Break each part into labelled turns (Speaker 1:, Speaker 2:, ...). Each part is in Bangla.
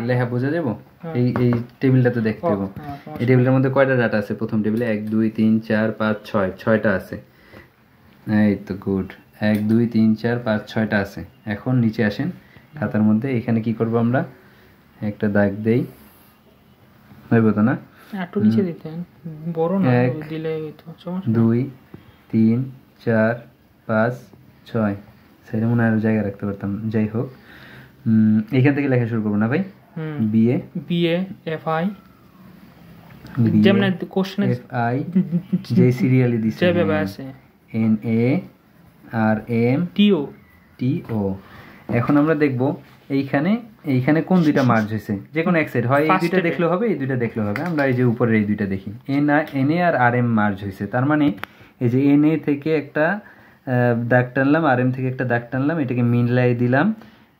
Speaker 1: লেখা বোঝা যাবো? এই টেবিলটা তো দেখতে পাবো। এই টেবিলের মধ্যে কয়টা ডাটা আছে? প্রথম টেবিলে 1 2 3 4 5 6 6টা আছে। এই তো গুড, 1 2 3 4 5 6টা আছে। এখন নিচে আসেন খাতার মধ্যে, এখানে কি করব আমরা? একটা দাগ দেই, হইব তো না?
Speaker 2: একটু নিচে দিতেন, বড় না দিলে তো সমস্যা। 2
Speaker 1: 3 4 5 6, সেটা মনে হয় আরো জায়গা রাখতে পারতাম। যাই হোক, এইখান থেকে লেখা শুরু করবো না ভাই? বিএ
Speaker 2: এফআই, যেমন কোশ্চেন
Speaker 1: এফআই যে সিরিয়ালি দিছে
Speaker 2: যেভাবে আছে,
Speaker 1: এনএ আর এম টিও। এখন আমরা দেখব এইখানে কোন দুইটা মার্জ হয়েছে, যে কোনো এক সাইড হয়, এই দুইটা দেখলে হবে, এই দুইটা দেখলে হবে। আমরা এই যে উপরের এই দুইটা দেখি, এনএ আর আর এম মার্জ হয়েছে। তার মানে এই যে এনএ থেকে একটা দাগ টানলাম, আর এম থেকে একটা দাগ টানলাম, এটাকে মিলাই দিলাম,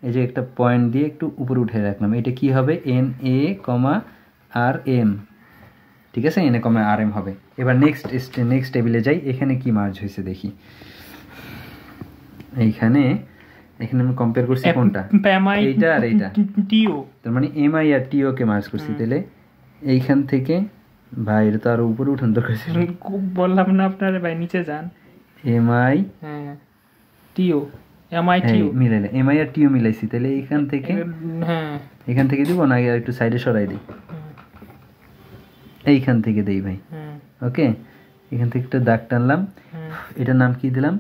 Speaker 1: এই যে একটা পয়েন্ট দিয়ে একটু উপরে উঠে রাখলাম। এটা কি হবে? N A comma R M, ঠিক আছে? N A comma R M হবে। এবার নেক্সট টেবিলে যাই, এখানে কি মার্জ হয়েছে দেখি। এখানে আমি কম্পেয়ার করছি কোনটা, এইটা আর এইটা,
Speaker 2: টিও।
Speaker 1: তার মানে এমআই আর টিও কে মার্জ করছি। তাহলে এইখান থেকে ভাই এটা তো আরো উপরে উঠান দরকার ছিল,
Speaker 2: বললাম না আপনারে ভাই, নিচে যান।
Speaker 1: এমআই
Speaker 2: টিও, এমআই টিও
Speaker 1: মিলাইলে, এমআই আর টিও মিলাইছি। তাহলে এইখান থেকে এখান থেকে দিব না, আগে একটু সাইডে সরাই দিই, এইখান থেকে দেই ভাই। ওকে, এখান থেকে একটা দাগ টানলাম, এটার নাম কি দিলাম?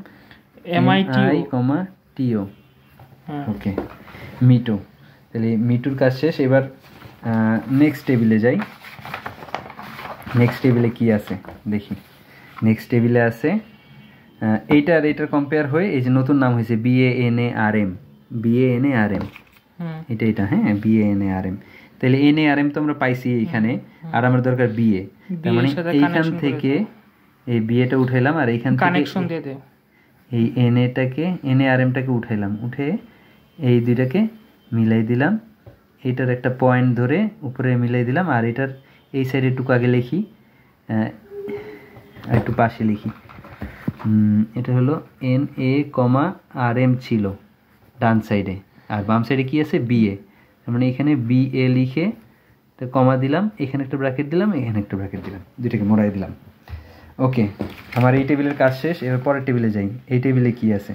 Speaker 1: এমআই কমা টিও। ওকে, মিটু। তাহলে মিটুর কাজ শেষ। এবার নেক্সট টেবিলে যাই। নেক্সট টেবিলে কি আছে দেখি। নেক্সট টেবিলে আছে এইটা আর এইটার কম্পেয়ার হয়ে এই যে নতুন নাম হয়েছে BANARM, BANARM, এটা হ্যাঁ, BANARM। তাহলে NARM তো আমরা পাইছি এইখানে, আর আমার দরকার BA। তার মানে এইখান থেকে এই BAটা উঠাইলাম, আর এইখান থেকে
Speaker 2: কানেকশন দিয়ে দেব,
Speaker 1: এই NARMটাকে উঠাইলাম, উঠে এই দুইটাকে মিলাই দিলাম, এটার একটা পয়েন্ট ধরে উপরে মিলাই দিলাম, আর এটার এই সাইডে একটু আগে লিখি, আর একটু পাশে লিখি। এটা হলো NA, RM ছিল ডান সাইডে, আর বাম সাইডে কি আছে? BA। তার মানে এখানে BA লিখে কমা দিলাম, এখানে একটা ব্র্যাকেট দিলাম, এখানে একটা ব্র্যাকেট দিলাম, দুইটাকে মোড়াই দিলাম। ওকে, আমার এই টেবিলের কাজ শেষ। এবার পরের টেবিলে যাই। এই টেবিলে কি আছে?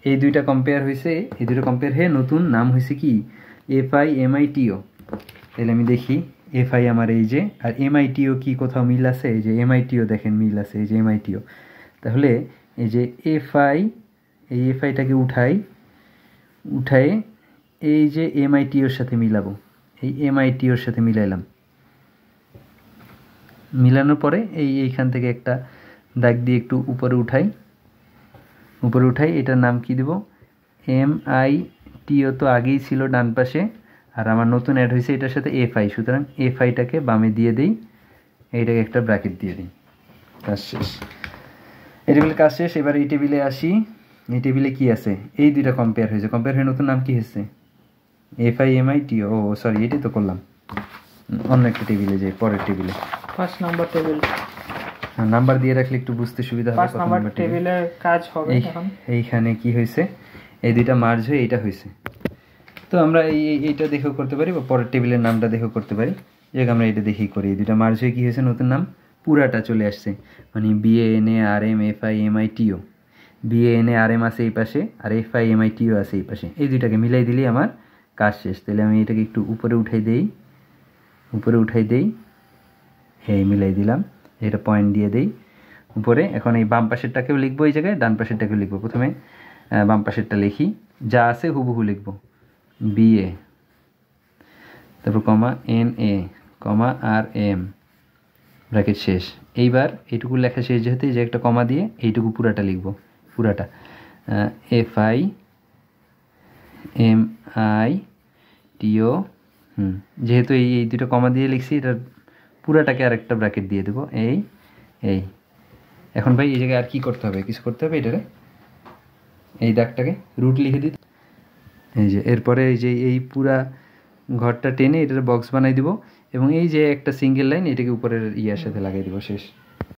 Speaker 1: এই দুইটা কম্পেয়ার হয়েছে, এই দুটো কম্পেয়ার হয়ে নতুন নাম হয়েছে কি? FI MITO। তাহলে আমি দেখি FI আমার এই যে, আর MITO কি কোথাও মিল আছে? এই যে MITO দেখেন মিল আছে, এই যে MITO। তাহলে এই যে FI, এই FIটাকে উঠাই এই যে MITOর সাথে মিলাবো, এই MITOর সাথে মিলাইলাম। মিলানোর পরে এইখান থেকে একটা দাগ দিয়ে একটু উপরে উঠাই, এটার নাম কি দেব? MITO তো আগেই ছিল ডান পাশে, আর আমার নতুন অ্যাড হয়েছে এটার সাথে FI, সুতরাং FIটাকে বামে দিয়ে দেই, এইটাকে একটা ব্র্যাকেট দিয়ে দিই। কাজ শেষ। এই টেবিলের কাজ শেষ। এবার এই টেবিলে আসি। এই টেবিলে কি আছে? এই দুইটা কম্পেয়ার হয়েছে, কম্পেয়ার হয়ে নতুন নাম কি হয়েছে? FI MITO। ও সরি, এটাই তো করলাম। অন্য একটা টেবিলে যাই, পরের টেবিলে,
Speaker 2: 5 নাম্বার টেবিল।
Speaker 1: নাম্বার দিয়ে রাখলে একটু বুঝতে সুবিধা হবে।
Speaker 2: 5 নাম্বার টেবিলে কাজ হবে। এখন
Speaker 1: এইখানে কি হয়েছে? এই দুইটা মার্জ হয়ে এইটা হয়েছে। তো আমরা এইটা দেখেও করতে পারি, বা পরের টেবিলের নামটা দেখেও করতে পারি। যাক, আমরা এটা দেখেই করি। এই দুইটা মার্জ হয়ে কি হয়েছে? নতুন নাম পুরাটা চলে আসছে, মানে BANARM FI MITO। BANARM আছে এই পাশে, আর FI MITO আছে এই পাশে। এই দুইটাকে মিলাই দিলেই আমার কাজ শেষ। তাহলে আমি এটাকে একটু উপরে উঠাই দেই, এই মিলাই দিলাম, এটা পয়েন্ট দিয়ে দেই উপরে। এখন এই বাম পাশেরটাকেও লিখবো এই জায়গায়, ডান পাশেরটাকেও লিখবো। প্রথমে বাম পাশেরটা লিখি, যা আছে হুবহু লিখবো, BA, তারপর কমা NA, RM, ব্র্যাকেট শেষ। এইবার এইটুকু লেখা শেষ যেহেতু, এই যে একটা কমা দিয়ে এইটুকু পুরাটা লিখবো, পুরাটা FI MITO। যেহেতু এই দুটো কমা দিয়ে লিখছি, এটার পুরাটাকে আর একটা ব্র্যাকেট দিয়ে দেবো, এই। এখন ভাই এই জায়গায় আর কি করতে হবে? কিছু করতে হবে, এটারে এই দাগটাকে রুট লিখে দিই। এই যে এরপরে এই যে এই পুরা ঘরটা টেনে এটার বক্স বানাই দিব, এবং এই যে একটা সিঙ্গেল লাইন এটাকে উপরের ইয়ার সাথে লাগাই দিব, শেষ।